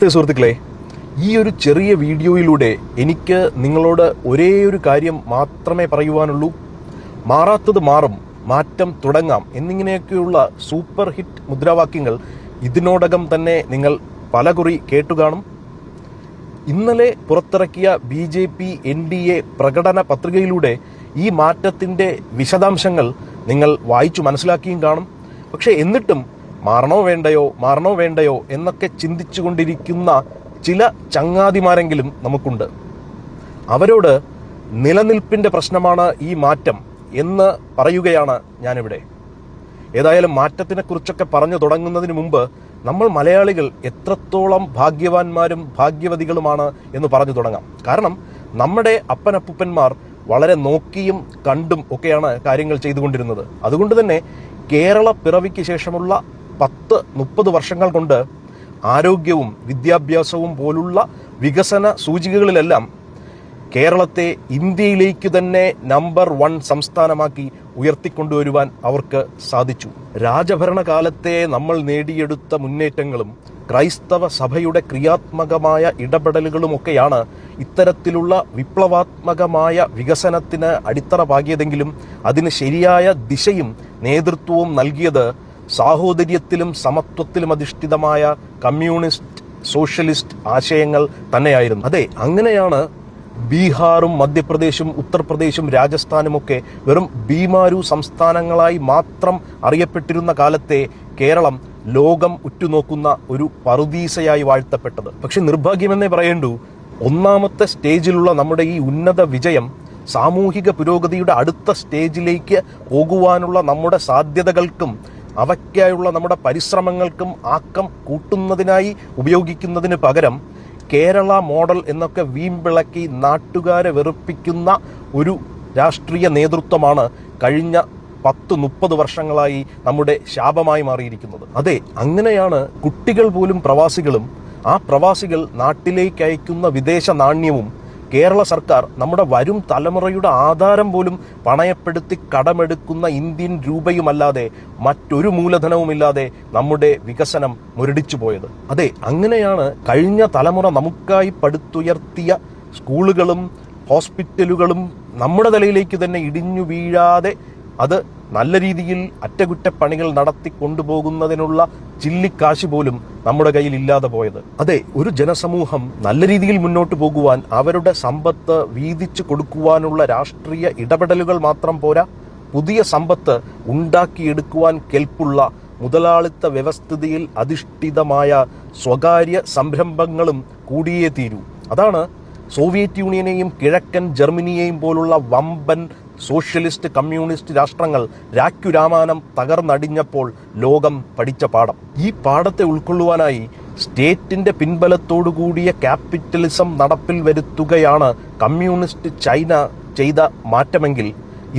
നമസ്തേ സുഹൃത്തുക്കളെ, ഈ ഒരു ചെറിയ വീഡിയോയിലൂടെ എനിക്ക് നിങ്ങളോട് ഒരേ ഒരു കാര്യം മാത്രമേ പറയുവാനുള്ളൂ. മാറാത്തത് മാറും, മാറ്റം തുടങ്ങാം എന്നിങ്ങനെയൊക്കെയുള്ള സൂപ്പർ ഹിറ്റ് മുദ്രാവാക്യങ്ങൾ ഇതിനോടകം തന്നെ നിങ്ങൾ പലകുറി കേട്ടുകാണും. ഇന്നലെ പുറത്തിറക്കിയ BJP NDA പ്രകടന പത്രികയിലൂടെ ഈ മാറ്റത്തിൻ്റെ വിശദാംശങ്ങൾ നിങ്ങൾ വായിച്ചു മനസ്സിലാക്കിയും കാണും. പക്ഷേ എന്നിട്ടും മാറണോ വേണ്ടയോ എന്നൊക്കെ ചിന്തിച്ചുകൊണ്ടിരിക്കുന്ന ചില ചങ്ങാതിമാരെങ്കിലും നമുക്കുണ്ട്. അവരോട് നിലനിൽപ്പിൻ്റെ പ്രശ്നമാണ് ഈ മാറ്റം എന്ന് പറയുകയാണ് ഞാനിവിടെ. ഏതായാലും മാറ്റത്തിനെക്കുറിച്ചൊക്കെ പറഞ്ഞു തുടങ്ങുന്നതിന് മുമ്പ് നമ്മൾ മലയാളികൾ എത്രത്തോളം ഭാഗ്യവാന്മാരും ഭാഗ്യവതികളുമാണ് എന്ന് പറഞ്ഞു തുടങ്ങാം. കാരണം നമ്മുടെ അപ്പനപ്പൂപ്പന്മാർ വളരെ നോക്കിയും കണ്ടും ഒക്കെയാണ് കാര്യങ്ങൾ ചെയ്തുകൊണ്ടിരുന്നത്. അതുകൊണ്ട് തന്നെ കേരള പിറവിക്ക് ശേഷമുള്ള 10-30 വർഷങ്ങൾ കൊണ്ട് ആരോഗ്യവും വിദ്യാഭ്യാസവും പോലുള്ള വികസന സൂചികകളിലെല്ലാം കേരളത്തെ ഇന്ത്യയിലേക്ക് തന്നെ നമ്പർ 1 സംസ്ഥാനമാക്കി ഉയർത്തിക്കൊണ്ടുവരുവാൻ അവർക്ക് സാധിച്ചു. രാജഭരണകാലത്തെ നമ്മൾ നേടിയെടുത്ത മുന്നേറ്റങ്ങളും ക്രൈസ്തവ സഭയുടെ ക്രിയാത്മകമായ ഇടപെടലുകളുമൊക്കെയാണ് ഇത്തരത്തിലുള്ള വിപ്ലവാത്മകമായ വികസനത്തിന് അടിത്തറ പാകിയതെങ്കിലും അതിന് ശരിയായ ദിശയും നേതൃത്വവും നൽകിയത് സാഹോദര്യത്തിലും സമത്വത്തിലും അധിഷ്ഠിതമായ കമ്മ്യൂണിസ്റ്റ് സോഷ്യലിസ്റ്റ് ആശയങ്ങൾ തന്നെയായിരുന്നു. അതെ, അങ്ങനെയാണ് ബീഹാറും മധ്യപ്രദേശും ഉത്തർപ്രദേശും രാജസ്ഥാനുമൊക്കെ വെറും ബീമാരു സംസ്ഥാനങ്ങളായി മാത്രം അറിയപ്പെട്ടിരുന്ന കാലത്തെ കേരളം ലോകം ഉറ്റുനോക്കുന്ന ഒരു പറുദീസയായി വാഴ്ത്തപ്പെട്ടത്. പക്ഷെ നിർഭാഗ്യമെന്നേ പറയേണ്ടൂ, ഒന്നാമത്തെ സ്റ്റേജിലുള്ള നമ്മുടെ ഈ ഉന്നത വിജയം സാമൂഹിക പുരോഗതിയുടെ അടുത്ത സ്റ്റേജിലേക്ക് പോകുവാനുള്ള നമ്മുടെ സാധ്യതകൾക്കും അവയ്ക്കായുള്ള നമ്മുടെ പരിശ്രമങ്ങൾക്കും ആക്കം കൂട്ടുന്നതിനായി ഉപയോഗിക്കുന്നതിന് പകരം കേരള മോഡൽ എന്നൊക്കെ വീമ്പിളക്കി നാട്ടുകാരെ വെറുപ്പിക്കുന്ന ഒരു രാഷ്ട്രീയ നേതൃത്വമാണ് കഴിഞ്ഞ 10-30 വർഷങ്ങളായി നമ്മുടെ ശാപമായി മാറിയിരിക്കുന്നത്. അതെ, അങ്ങനെയാണ് കുട്ടികൾ പോലും പ്രവാസികളും ആ പ്രവാസികൾ നാട്ടിലേക്ക് അയക്കുന്ന വിദേശ നാണ്യവും കേരള സർക്കാർ നമ്മുടെ വരും തലമുറയുടെ ആധാരം പോലും പണയപ്പെടുത്തി കടമെടുക്കുന്ന ഇന്ത്യൻ രൂപയുമല്ലാതെ മറ്റൊരു മൂലധനവുമില്ലാതെ നമ്മുടെ വികസനം മുരടിച്ചു പോയത്. അതെ, അങ്ങനെയാണ് കഴിഞ്ഞ തലമുറ നമുക്കായി പടുത്തുയർത്തിയ സ്കൂളുകളും ഹോസ്പിറ്റലുകളും നമ്മുടെ തലയിലേക്ക് തന്നെ ഇടിഞ്ഞു വീഴാതെ അത് നല്ല രീതിയിൽ അറ്റകുറ്റപ്പണികൾ നടത്തി കൊണ്ടുപോകുന്നതിനുള്ള ചില്ലിക്കാശ് പോലും നമ്മുടെ കയ്യിൽ ഇല്ലാതെ പോയത്. അതെ, ഒരു ജനസമൂഹം നല്ല രീതിയിൽ മുന്നോട്ട് പോകുവാൻ അവരുടെ സമ്പത്ത് വീതിച്ചു കൊടുക്കുവാനുള്ള രാഷ്ട്രീയ ഇടപെടലുകൾ മാത്രം പോരാ, പുതിയ സമ്പത്ത് ഉണ്ടാക്കിയെടുക്കുവാൻ കെൽപ്പുള്ള മുതലാളിത്ത വ്യവസ്ഥിതിയിൽ അധിഷ്ഠിതമായ സ്വകാര്യ സംരംഭങ്ങളും കൂടിയേ തീരൂ. അതാണ് സോവിയറ്റ് യൂണിയനെയും കിഴക്കൻ ജർമ്മനിയെയും പോലുള്ള വമ്പൻ സോഷ്യലിസ്റ്റ് കമ്മ്യൂണിസ്റ്റ് രാഷ്ട്രങ്ങൾ രാക്കുരാമാനം തകർന്നടിഞ്ഞപ്പോൾ ലോകം പഠിച്ച പാഠം. ഈ പാഠത്തെ ഉൾക്കൊള്ളുവാനായി സ്റ്റേറ്റിന്റെ പിൻബലത്തോടുകൂടിയ ക്യാപിറ്റലിസം നടപ്പിൽ വരുത്തുകയാണ് കമ്മ്യൂണിസ്റ്റ് ചൈന ചെയ്ത മാറ്റമെങ്കിൽ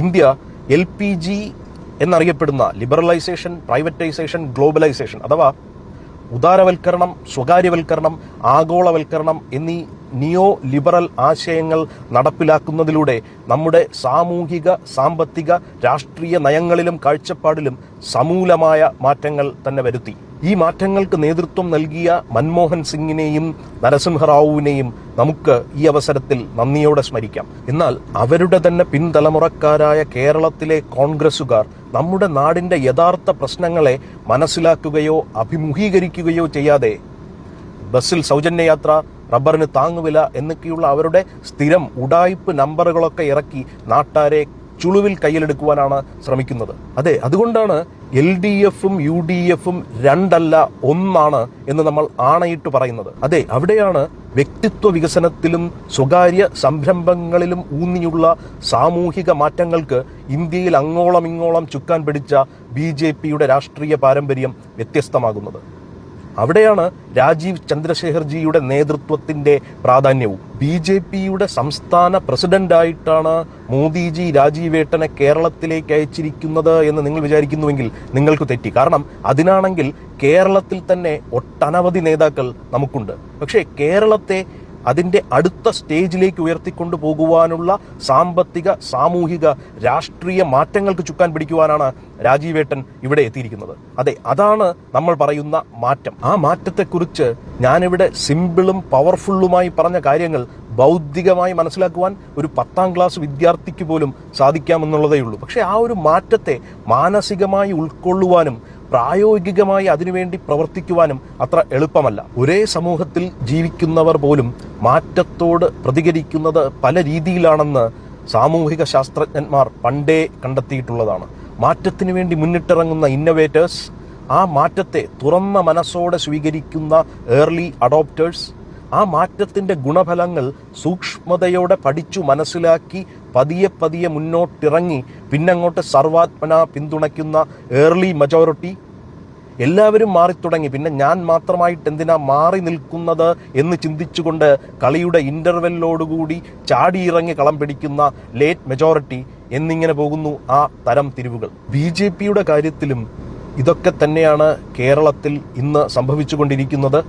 ഇന്ത്യ LPG എന്നറിയപ്പെടുന്ന ലിബറലൈസേഷൻ, പ്രൈവറ്റൈസേഷൻ, ഗ്ലോബലൈസേഷൻ അഥവാ ഉദാരവൽക്കരണം, സ്വകാര്യവൽക്കരണം, ആഗോളവൽക്കരണം എന്നീ നിയോ ലിബറൽ ആശയങ്ങൾ നടപ്പിലാക്കുന്നതിലൂടെ നമ്മുടെ സാമൂഹിക, സാമ്പത്തിക, രാഷ്ട്രീയ നയങ്ങളിലും കാഴ്ചപ്പാടിലും സമൂലമായ മാറ്റങ്ങൾ തന്നെ വരുത്തി. ഈ മാറ്റങ്ങൾക്ക് നേതൃത്വം നൽകിയ മൻമോഹൻ സിംഗിനെയും നരസിംഹറാവുവിനെയും നമുക്ക് ഈ അവസരത്തിൽ നന്ദിയോടെ സ്മരിക്കാം. എന്നാൽ അവരുടെ തന്നെ പിൻതലമുറക്കാരായ കേരളത്തിലെ കോൺഗ്രസുകാർ നമ്മുടെ നാടിന്റെ യഥാർത്ഥ പ്രശ്നങ്ങളെ മനസ്സിലാക്കുകയോ അഭിമുഖീകരിക്കുകയോ ചെയ്യാതെ ബസ്സിൽ സൗജന്യയാത്ര, റബ്ബറിന് താങ്ങുവില എന്നൊക്കെയുള്ള അവരുടെ സ്ഥിരം ഉഡായിപ്പ് നമ്പറുകളൊക്കെ ഇറക്കി നാട്ടാരെ ചുളുവിൽ കയ്യിലെടുക്കുവാനാണ് ശ്രമിക്കുന്നത്. അതെ, അതുകൊണ്ടാണ് LDFും UDFും 2 അല്ല 1 എന്ന് നമ്മൾ ആണയിട്ട് പറയുന്നത്. അതെ, അവിടെയാണ് വ്യക്തിത്വ വികസനത്തിലും സ്വകാര്യ സംരംഭങ്ങളിലും ഊന്നിയുള്ള സാമൂഹിക മാറ്റങ്ങൾക്ക് ഇന്ത്യയിൽ അങ്ങോളം ഇങ്ങോളം ചുക്കാൻ പിടിച്ച BJPയുടെ രാഷ്ട്രീയ പാരമ്പര്യം വ്യത്യസ്തമാകുന്നത്. അവിടെയാണ് രാജീവ് ചന്ദ്രശേഖർജിയുടെ നേതൃത്വത്തിന്റെ പ്രാധാന്യവും. BJPയുടെ സംസ്ഥാന പ്രസിഡന്റായിട്ടാണ് മോദിജി രാജീവേട്ടനെ കേരളത്തിലേക്ക് അയച്ചിരിക്കുന്നത് എന്ന് നിങ്ങൾ വിചാരിക്കുന്നുവെങ്കിൽ നിങ്ങൾക്ക് തെറ്റി. കാരണം അതിനാണെങ്കിൽ കേരളത്തിൽ തന്നെ ഒട്ടനവധി നേതാക്കൾ നമുക്കുണ്ട്. പക്ഷേ കേരളത്തെ അതിൻ്റെ അടുത്ത സ്റ്റേജിലേക്ക് ഉയർത്തിക്കൊണ്ടു പോകുവാനുള്ള സാമ്പത്തിക, സാമൂഹിക, രാഷ്ട്രീയ മാറ്റങ്ങൾക്ക് ചുക്കാൻ പിടിക്കുവാനാണ് രാജീവേട്ടൻ ഇവിടെ എത്തിയിരിക്കുന്നത്. അതെ, അതാണ് നമ്മൾ പറയുന്ന മാറ്റം. ആ മാറ്റത്തെക്കുറിച്ച് ഞാനിവിടെ സിമ്പിളും പവർഫുള്ളുമായി പറഞ്ഞ കാര്യങ്ങൾ ബൗദ്ധികമായി മനസ്സിലാക്കുവാൻ ഒരു 10ാം ക്ലാസ് വിദ്യാർത്ഥിക്ക് പോലും സാധിക്കാമെന്നുള്ളതേ ഉള്ളൂ. പക്ഷെ ആ ഒരു മാറ്റത്തെ മാനസികമായി ഉൾക്കൊള്ളുവാനും പ്രായോഗികമായി അതിനുവേണ്ടി പ്രവർത്തിക്കുവാനും അത്ര എളുപ്പമല്ല. ഒരേ സമൂഹത്തിൽ ജീവിക്കുന്നവർ പോലും മാറ്റത്തോട് പ്രതികരിക്കുന്നത് പല രീതിയിലാണെന്ന് സാമൂഹിക ശാസ്ത്രജ്ഞന്മാർ പണ്ടേ കണ്ടെത്തിയിട്ടുള്ളതാണ്. മാറ്റത്തിനു വേണ്ടി മുന്നിട്ടിറങ്ങുന്ന ഇന്നൊവേറ്റേഴ്സ്, ആ മാറ്റത്തെ തുറന്ന മനസ്സോടെ സ്വീകരിക്കുന്ന ഏർലി അഡോപ്റ്റേഴ്സ്, ആ മാറ്റത്തിൻ്റെ ഗുണഫലങ്ങൾ സൂക്ഷ്മതയോടെ പഠിച്ചു മനസ്സിലാക്കി പതിയെ പതിയെ മുന്നോട്ടിറങ്ങി പിന്നങ്ങോട്ട് സർവാത്മന പിന്തുണയ്ക്കുന്ന ഏർലി മജോറിറ്റി, എല്ലാവരും മാറിത്തുടങ്ങി. പിന്നെ ഞാൻ മാത്രമായിട്ട് എന്തിനാ മാറി നിൽക്കുന്നത് എന്ന് ചിന്തിച്ചുകൊണ്ട് കളിയുടെ ഇൻ്റർവെല്ലോടുകൂടി ചാടിയിറങ്ങി കളം പിടിക്കുന്ന ലേറ്റ് മെജോറിറ്റി എന്നിങ്ങനെ പോകുന്നു ആ തരം തിരിവുകൾ. BJPയുടെ കാര്യത്തിലും ഇതൊക്കെ തന്നെയാണ് കേരളത്തിൽ ഇന്ന് സംഭവിച്ചുകൊണ്ടിരിക്കുന്നത്.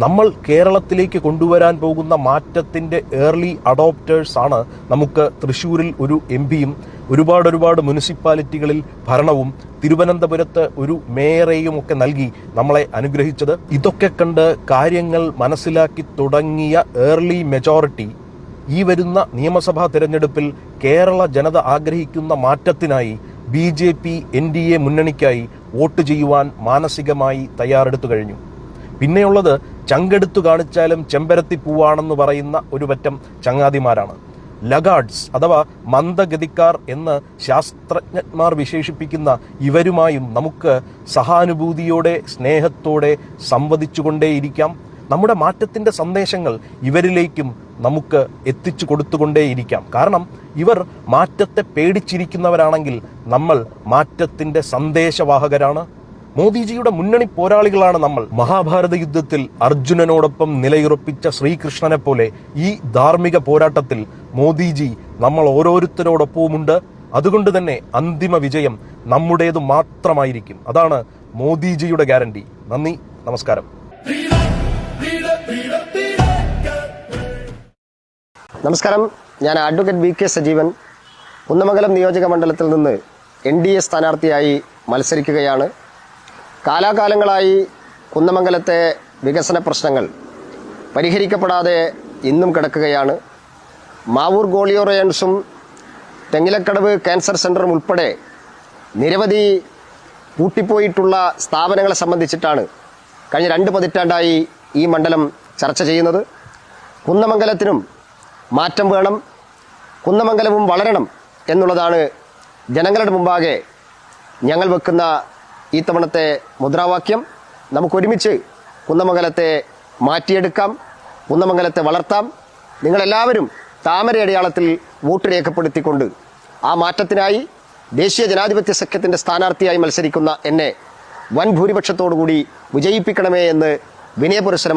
നമ്മൾ കേരളത്തിലേക്ക് കൊണ്ടുവരാൻ പോകുന്ന മാറ്റത്തിൻ്റെ ഏർലി അഡോപ്റ്റേഴ്സ് ആണ് നമുക്ക് തൃശ്ശൂരിൽ ഒരു MP-യും ഒരുപാട് മുനിസിപ്പാലിറ്റികളിൽ ഭരണവും തിരുവനന്തപുരത്ത് ഒരു മേയറേയും ഒക്കെ നൽകി നമ്മളെ അനുഗ്രഹിച്ചത്. ഇതൊക്കെ കണ്ട് കാര്യങ്ങൾ മനസ്സിലാക്കി തുടങ്ങിയ ഏർലി മെജോറിറ്റി ഈ വരുന്ന നിയമസഭാ തിരഞ്ഞെടുപ്പിൽ കേരള ജനത ആഗ്രഹിക്കുന്ന മാറ്റത്തിനായി BJP NDA മുന്നണിക്കായി വോട്ട് ചെയ്യുവാൻ മാനസികമായി തയ്യാറെടുത്തു കഴിഞ്ഞു. പിന്നെയുള്ളത് ചങ്കെടുത്തു കാണിച്ചാലും ചെമ്പരത്തി പൂവാണെന്ന് പറയുന്ന ഒരു പറ്റം ചങ്ങാതിമാരാണ്. ലഗാർഡ്സ് അഥവാ മന്ദഗതിക്കാർ എന്ന് ശാസ്ത്രജ്ഞന്മാർ വിശേഷിപ്പിക്കുന്ന ഇവരുമായും നമുക്ക് സഹാനുഭൂതിയോടെ, സ്നേഹത്തോടെ സംവദിച്ചുകൊണ്ടേയിരിക്കാം. നമ്മുടെ മാറ്റത്തിൻ്റെ സന്ദേശങ്ങൾ ഇവരിലേക്കും നമുക്ക് എത്തിച്ചു കൊടുത്തുകൊണ്ടേയിരിക്കാം. കാരണം ഇവർ മാറ്റത്തെ പേടിച്ചിരിക്കുന്നവരാണെങ്കിൽ നമ്മൾ മാറ്റത്തിൻ്റെ സന്ദേശവാഹകരാണ്. മോദിജിയുടെ മുന്നണി പോരാളികളാണ് നമ്മൾ. മഹാഭാരത യുദ്ധത്തിൽ അർജുനനോടൊപ്പം നിലയുറപ്പിച്ച ശ്രീകൃഷ്ണനെ പോലെ ഈ ധാർമ്മിക പോരാട്ടത്തിൽ മോദിജി നമ്മൾ ഓരോരുത്തരോടൊപ്പവുമുണ്ട്. അതുകൊണ്ട് തന്നെ അന്തിമ വിജയം നമ്മുടേത് മാത്രമായിരിക്കും. അതാണ് മോദിജിയുടെ ഗ്യാരണ്ടി. നന്ദി, നമസ്കാരം. നമസ്കാരം. ഞാൻ അഡ്വക്കേറ്റ് VK സജീവൻ, കുന്നമംഗലം നിയോജക മണ്ഡലത്തിൽ നിന്ന് NDA സ്ഥാനാർത്ഥിയായി മത്സരിക്കുകയാണ്. കാലാകാലങ്ങളായി കുന്നമംഗലത്തെ വികസന പ്രശ്നങ്ങൾ പരിഹരിക്കപ്പെടാതെ ഇന്നും കിടക്കുകയാണ്. മാവൂർ ഗോളിയോറയൻസും തെങ്ങിലക്കടവ് ക്യാൻസർ സെൻ്ററും ഉൾപ്പെടെ നിരവധി പൂട്ടിപ്പോയിട്ടുള്ള സ്ഥാപനങ്ങളെ സംബന്ധിച്ചിട്ടാണ് കഴിഞ്ഞ 2 പതിറ്റാണ്ടായി ഈ മണ്ഡലം ചർച്ച ചെയ്യുന്നത്. കുന്നമംഗലത്തിനും മാറ്റം വേണം, കുന്നമംഗലവും വളരണം എന്നുള്ളതാണ് ജനങ്ങളുടെ മുമ്പാകെ ഞങ്ങൾ വെക്കുന്ന ഈ തവണത്തെ മുദ്രാവാക്യം. നമുക്കൊരുമിച്ച് കുന്നമംഗലത്തെ മാറ്റിയെടുക്കാം, കുന്നമംഗലത്തെ വളർത്താം. നിങ്ങളെല്ലാവരും താമര അടയാളത്തിൽ വോട്ട് രേഖപ്പെടുത്തിക്കൊണ്ട് ആ മാറ്റത്തിനായി ദേശീയ ജനാധിപത്യ സഖ്യത്തിൻ്റെ സ്ഥാനാർത്ഥിയായി മത്സരിക്കുന്ന എന്നെ വൻ ഭൂരിപക്ഷത്തോടുകൂടി വിജയിപ്പിക്കണമേ എന്ന് വിനയപുരസ്സരമായി